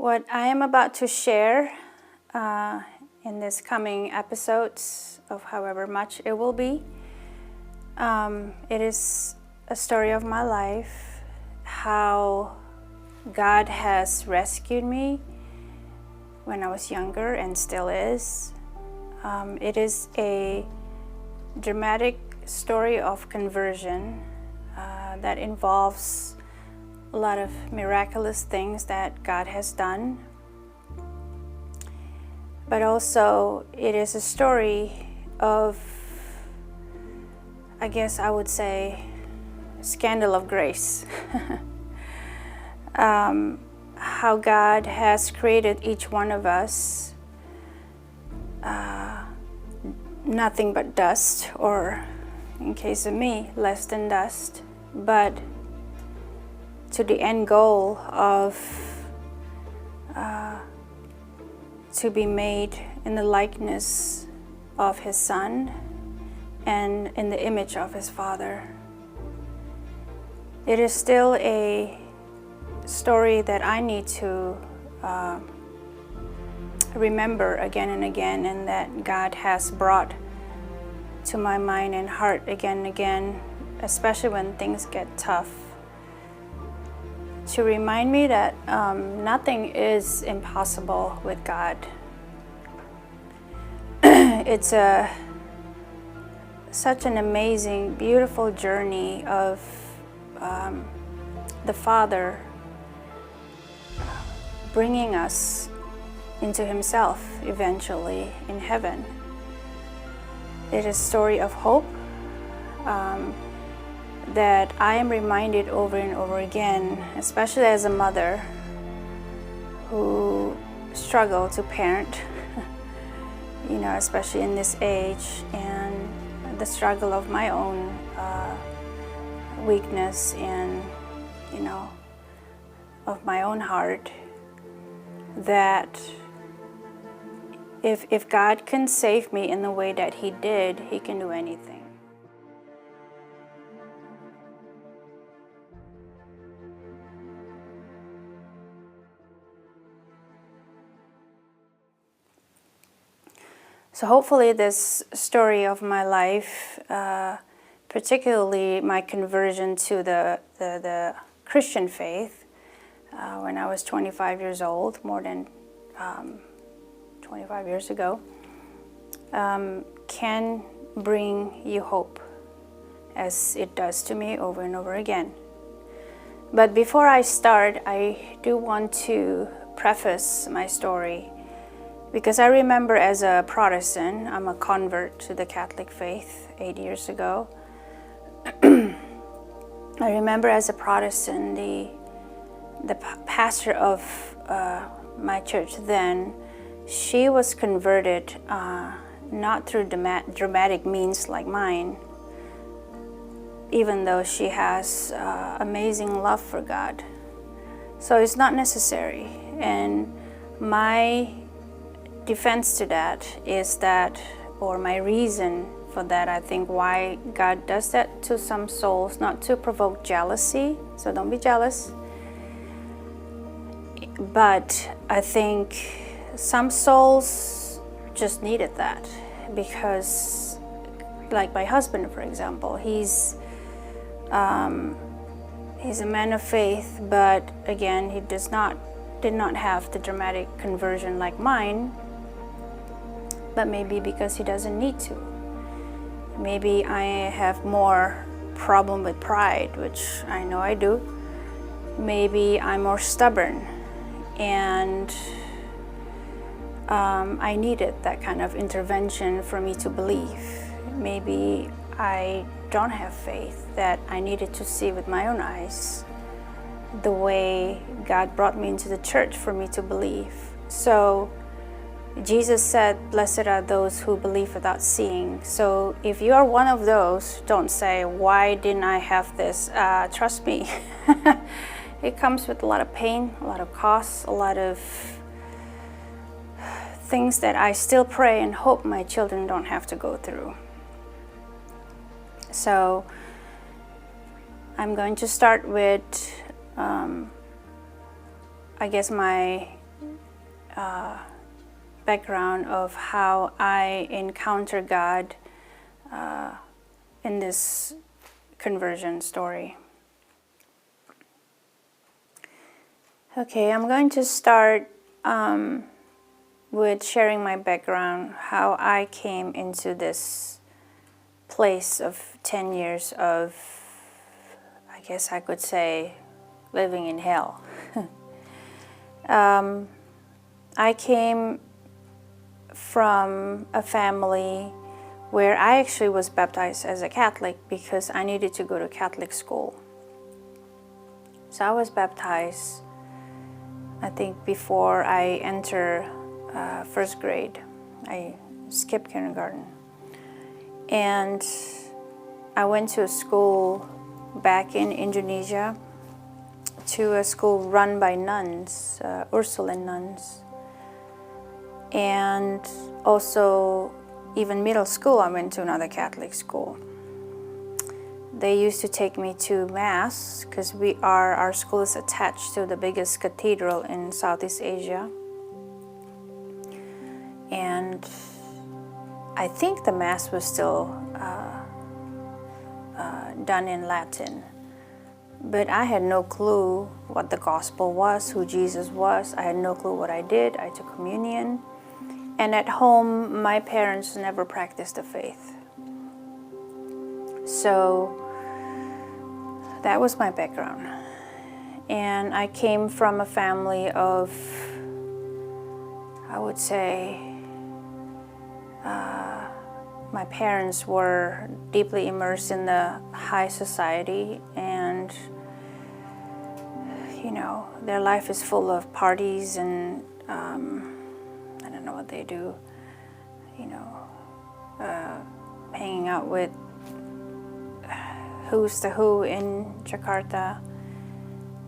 What I am about to share in this coming episodes of however much it will be, it is a story of my life, how God has rescued me when I was younger and still is. It is a dramatic story of conversion that involves a lot of miraculous things that God has done. But also it is a story of, I guess I would say, scandal of grace. How God has created each one of us nothing but dust, or in case of me, less than dust, but to the end goal of to be made in the likeness of His Son and in the image of His Father. It is still a story that I need to remember again and again, and that God has brought to my mind and heart again and again, especially when things get tough, to remind me that nothing is impossible with God. It's such an amazing, beautiful journey of the Father bringing us into Himself eventually in heaven. It is a story of hope that I am reminded over and over again, especially as a mother who struggle to parent, especially in this age, and the struggle of my own weakness and, of my own heart, that if God can save me in the way that He did, He can do anything. So hopefully this story of my life, particularly my conversion to the Christian faith when I was 25 years old, more than 25 years ago, can bring you hope, as it does to me over and over again. But before I start, I do want to preface my story, because I remember as a Protestant, I'm a convert to the Catholic faith 8 years ago. I remember as a Protestant, the pastor of my church then, she was converted not through dramatic means like mine, even though she has amazing love for God. So it's not necessary. And my defense to that is that, or my reason for that, I think why God does that to some souls, not to provoke jealousy, so don't be jealous, but I think some souls just needed that, because like my husband, for example, he's a man of faith, but again, he did not have the dramatic conversion like mine, but maybe because he doesn't need to. Maybe I have more problem with pride, which I know I do. Maybe I'm more stubborn, and I needed that kind of intervention for me to believe. Maybe I don't have faith, that I needed to see with my own eyes the way God brought me into the church for me to believe. So Jesus said, "Blessed are those who believe without seeing." So if you are one of those, don't say, "Why didn't I have this?" Trust me, it comes with a lot of pain, a lot of costs, a lot of things that I still pray and hope my children don't have to go through. So I'm going to start with, I guess, my background of how I encounter God in this conversion story. Okay, I'm going to start with sharing my background, how I came into this place of 10 years of, I guess I could say, living in hell. I came from a family where I actually was baptized as a Catholic because I needed to go to Catholic school. So I was baptized, I think, before I enter first grade. I skipped kindergarten. And I went to a school back in Indonesia, to a school run by nuns, Ursuline nuns. And also, even middle school, I went to another Catholic school. They used to take me to Mass because our school is attached to the biggest cathedral in Southeast Asia. And I think the Mass was still done in Latin. But I had no clue what the gospel was, who Jesus was. I had no clue what I did. I took communion. And at home, my parents never practiced the faith. So that was my background. And I came from a family of, I would say, my parents were deeply immersed in the high society, and their life is full of parties and I don't know what they do, hanging out with who's the who in Jakarta.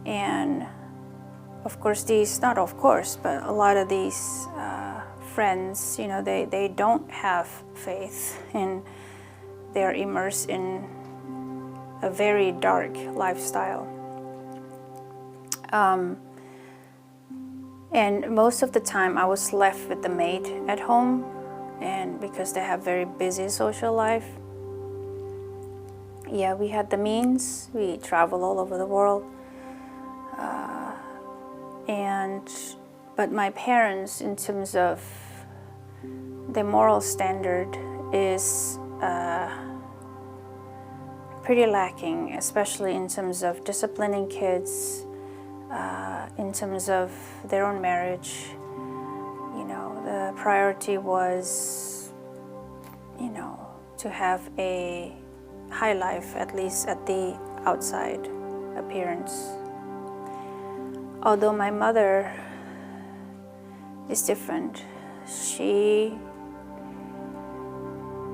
And of course but a lot of these friends, they don't have faith, and they're immersed in a very dark lifestyle. And most of the time I was left with the maid at home, and because they have very busy social life. Yeah, we had the means, we travel all over the world. But my parents, in terms of the moral standard, is pretty lacking, especially in terms of disciplining kids, in terms of their own marriage. The priority was, to have a high life, at least at the outside appearance. Although my mother is different. She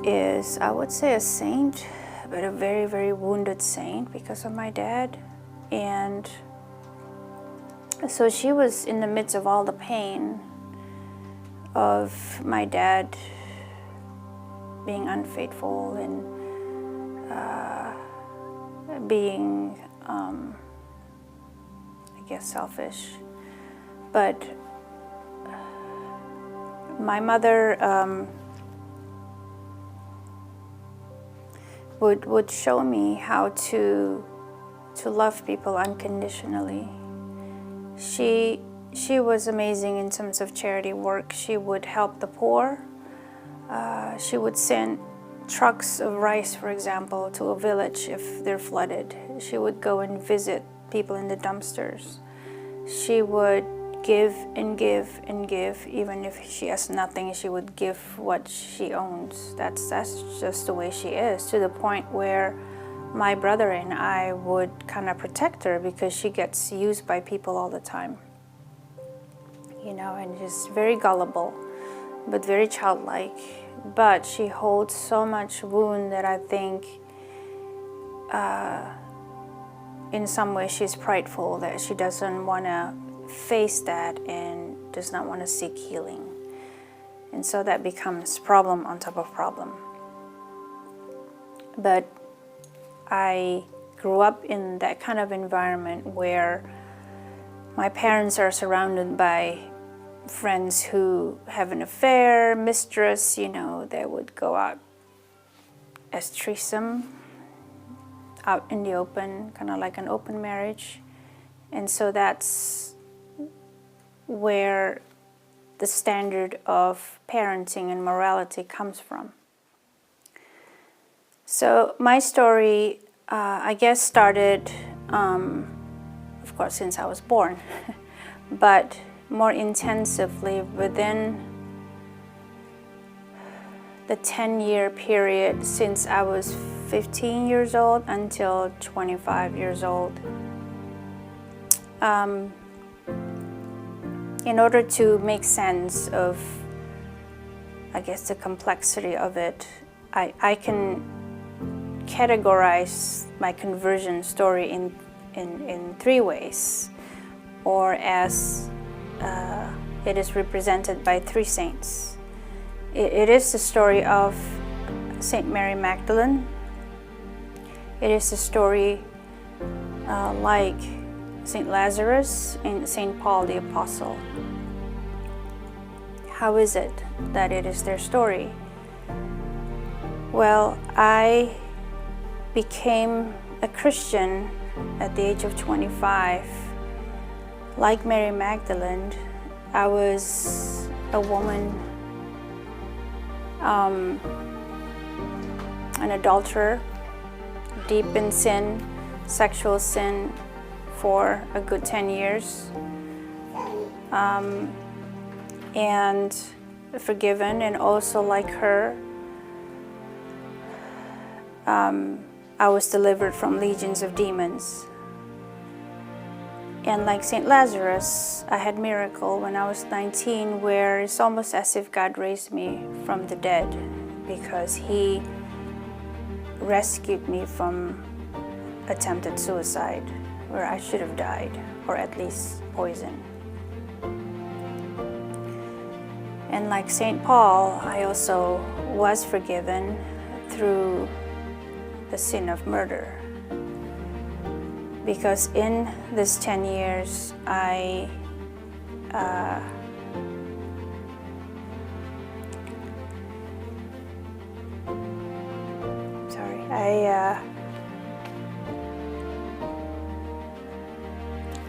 is, I would say, a saint, but a very, very wounded saint because of my dad. And so she was in the midst of all the pain of my dad being unfaithful and being, I guess, selfish. But my mother would show me how to love people unconditionally. She was amazing in terms of charity work. She would help the poor. She would send trucks of rice, for example, to a village if they're flooded. She would go and visit people in the dumpsters. She would give and give and give. Even if she has nothing, she would give what she owns. That's just the way she is, to the point where my brother and I would kind of protect her because she gets used by people all the time. And just very gullible, but very childlike. But she holds so much wound that I think in some way she's prideful, that she doesn't want to face that and does not want to seek healing. And so that becomes problem on top of problem. But I grew up in that kind of environment where my parents are surrounded by friends who have an affair, mistress, they would go out as threesome, out in the open, kind of like an open marriage. And so that's where the standard of parenting and morality comes from. So my story, I guess, started, of course, since I was born, but more intensively within the 10-year period since I was 15 years old until 25 years old. In order to make sense of, I guess, the complexity of it, I can categorize my conversion story in three ways, or as it is represented by three saints. It is the story of Saint Mary Magdalene. It is the story like Saint Lazarus and Saint Paul the Apostle. How is it that it is their story? Well, I became a Christian at the age of 25. Like Mary Magdalene, I was a woman, an adulterer, deep in sin, sexual sin, for a good 10 years, and forgiven. And also, like her, I was delivered from legions of demons. And like St. Lazarus, I had a miracle when I was 19, where it's almost as if God raised me from the dead, because He rescued me from attempted suicide, where I should have died, or at least poison. And like St. Paul, I also was forgiven through the sin of murder. Because in this 10 years, I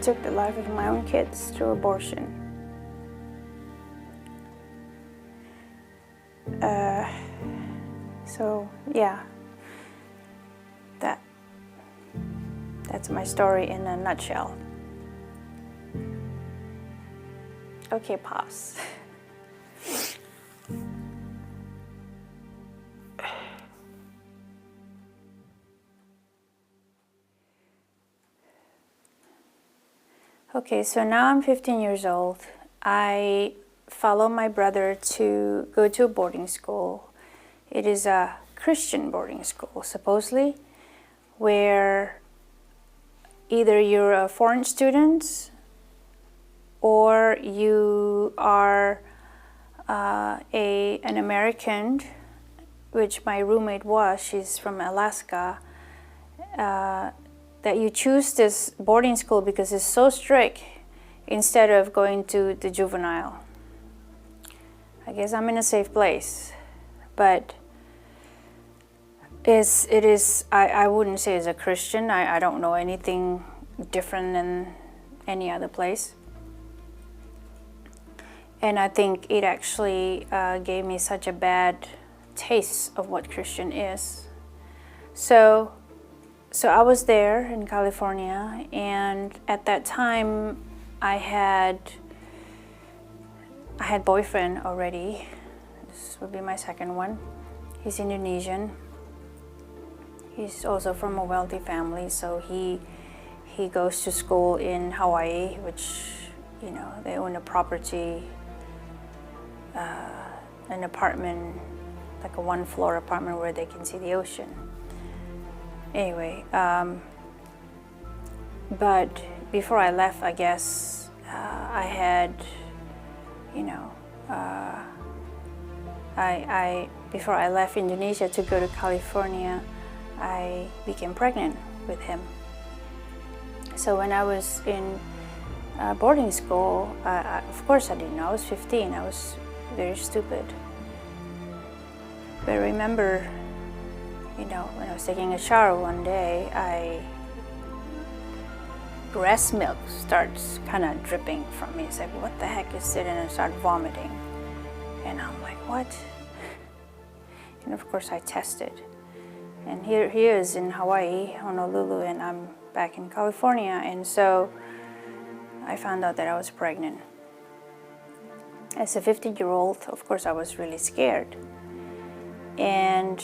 took the life of my own kids through abortion. So yeah, that's my story in a nutshell. Okay, pause. Okay, so now I'm 15 years old. I follow my brother to go to a boarding school. It is a Christian boarding school, supposedly, where either you're a foreign student or you are an American, which my roommate was. She's from Alaska. That you choose this boarding school because it's so strict instead of going to the juvenile. I guess I'm in a safe place, but I wouldn't say as a Christian, I don't know anything different than any other place. And I think it actually gave me such a bad taste of what Christian is. So I was there in California, and at that time I had boyfriend already. This would be my second one. He's Indonesian. He's also from a wealthy family, so he goes to school in Hawaii, which, they own a property, an apartment, like a one-floor apartment where they can see the ocean. Anyway, but before I left, I guess, I had, before I left Indonesia to go to California, I became pregnant with him. So when I was in boarding school. Of course I didn't know. I was 15. I was very stupid. But I remember, when I was taking a shower one day, breast milk starts kind of dripping from me. It's like, what the heck is it? And I start vomiting. And I'm like, what? And of course I tested. And here is in Hawaii, Honolulu, and I'm back in California. And so I found out that I was pregnant. As a 15-year-old, of course I was really scared. And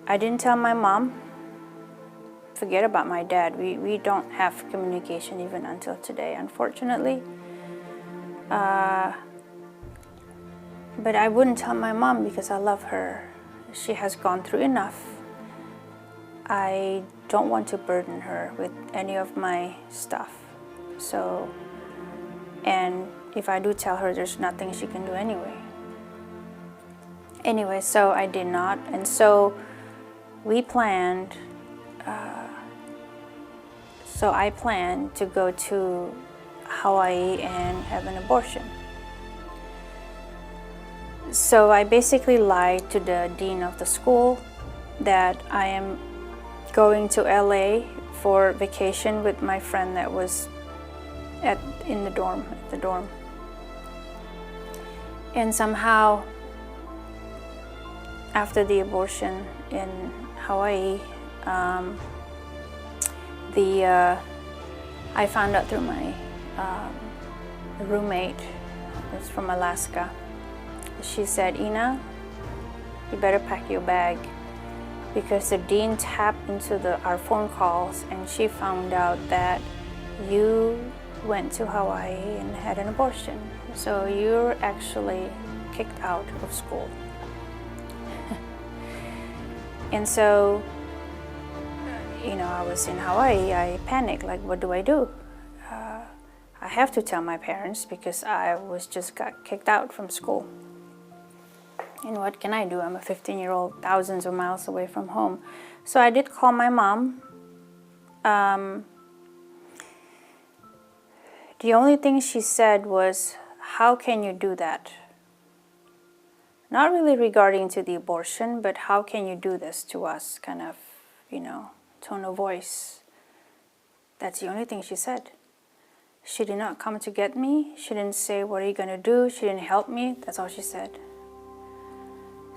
I didn't tell my mom. Forget about my dad. We don't have communication even until today, unfortunately. But I wouldn't tell my mom because I love her. She has gone through enough. I don't want to burden her with any of my stuff. So, and if I do tell her, there's nothing she can do anyway. Anyway, so I did not. And so we planned, I planned to go to Hawaii and have an abortion. So I basically lied to the dean of the school that I am going to LA for vacation with my friend that was in the dorm, at the dorm. And somehow, after the abortion in Hawaii, I found out through my roommate, who's from Alaska. She said, Ina, you better pack your bag, because the dean tapped into our phone calls and she found out that you went to Hawaii and had an abortion. So you're actually kicked out of school. And so, I was in Hawaii. I panicked, like, what do I do? I have to tell my parents because I got kicked out from school. And what can I do? I'm a 15-year-old, thousands of miles away from home. So I did call my mom. The only thing she said was, how can you do that? Not really regarding to the abortion, but how can you do this to us, kind of, tone of voice. That's the only thing she said. She did not come to get me. She didn't say, what are you going to do? She didn't help me. That's all she said.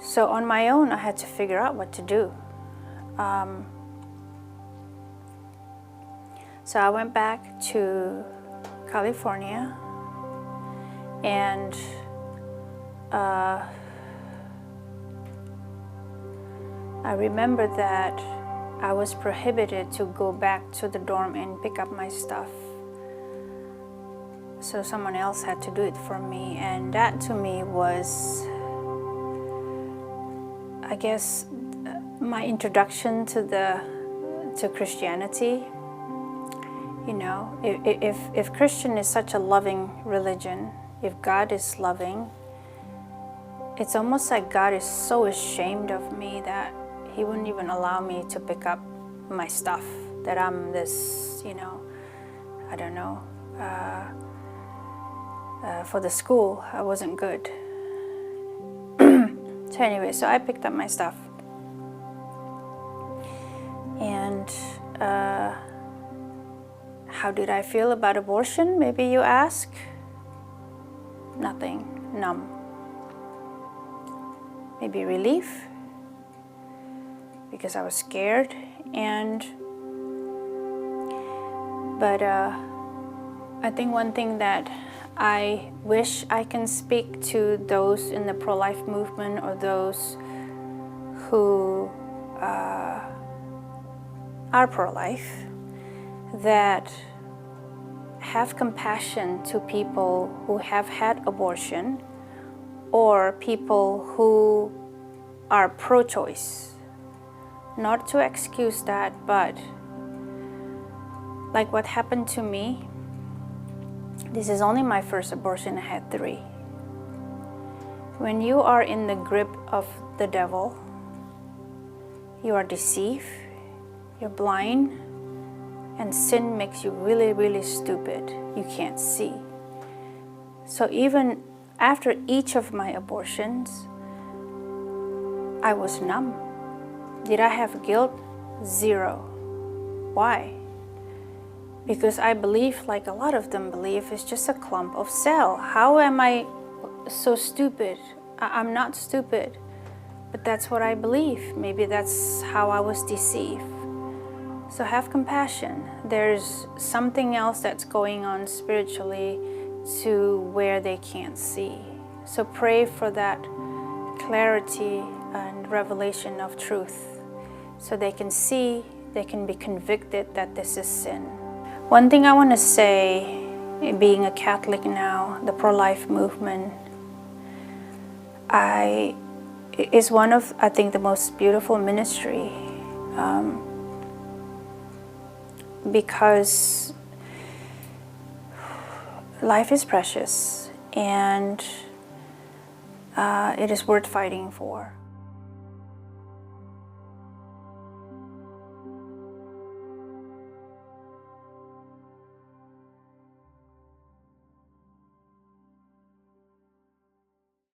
So on my own, I had to figure out what to do. So I went back to California, and I remember that I was prohibited to go back to the dorm and pick up my stuff. So someone else had to do it for me, and that to me was, I guess, my introduction to Christianity. If Christian is such a loving religion, if God is loving, it's almost like God is so ashamed of me that He wouldn't even allow me to pick up my stuff, that I'm this, I don't know, for the school, I wasn't good. So anyway, so I picked up my stuff. And how did I feel about abortion, maybe you ask? Nothing, numb. Maybe relief, because I was scared, but I think one thing that I wish I can speak to those in the pro-life movement, or those who are pro-life, that have compassion to people who have had abortion, or people who are pro-choice. Not to excuse that, but like what happened to me, this is only my first abortion. I had 3. When you are in the grip of the devil, you are deceived, you're blind, And sin makes you really, really stupid. You can't see. So even after each of my abortions, I was numb. Did I have guilt? Zero. Why? Because I believe, like a lot of them believe, it's just a clump of cell. How am I so stupid? I'm not stupid, but that's what I believe. Maybe that's how I was deceived. So have compassion. There's something else that's going on spiritually to where they can't see. So pray for that clarity and revelation of truth so they can see, they can be convicted that this is sin. One thing I want to say, being a Catholic now, the pro-life movement, is one of, I think, the most beautiful ministry. Because life is precious and it is worth fighting for.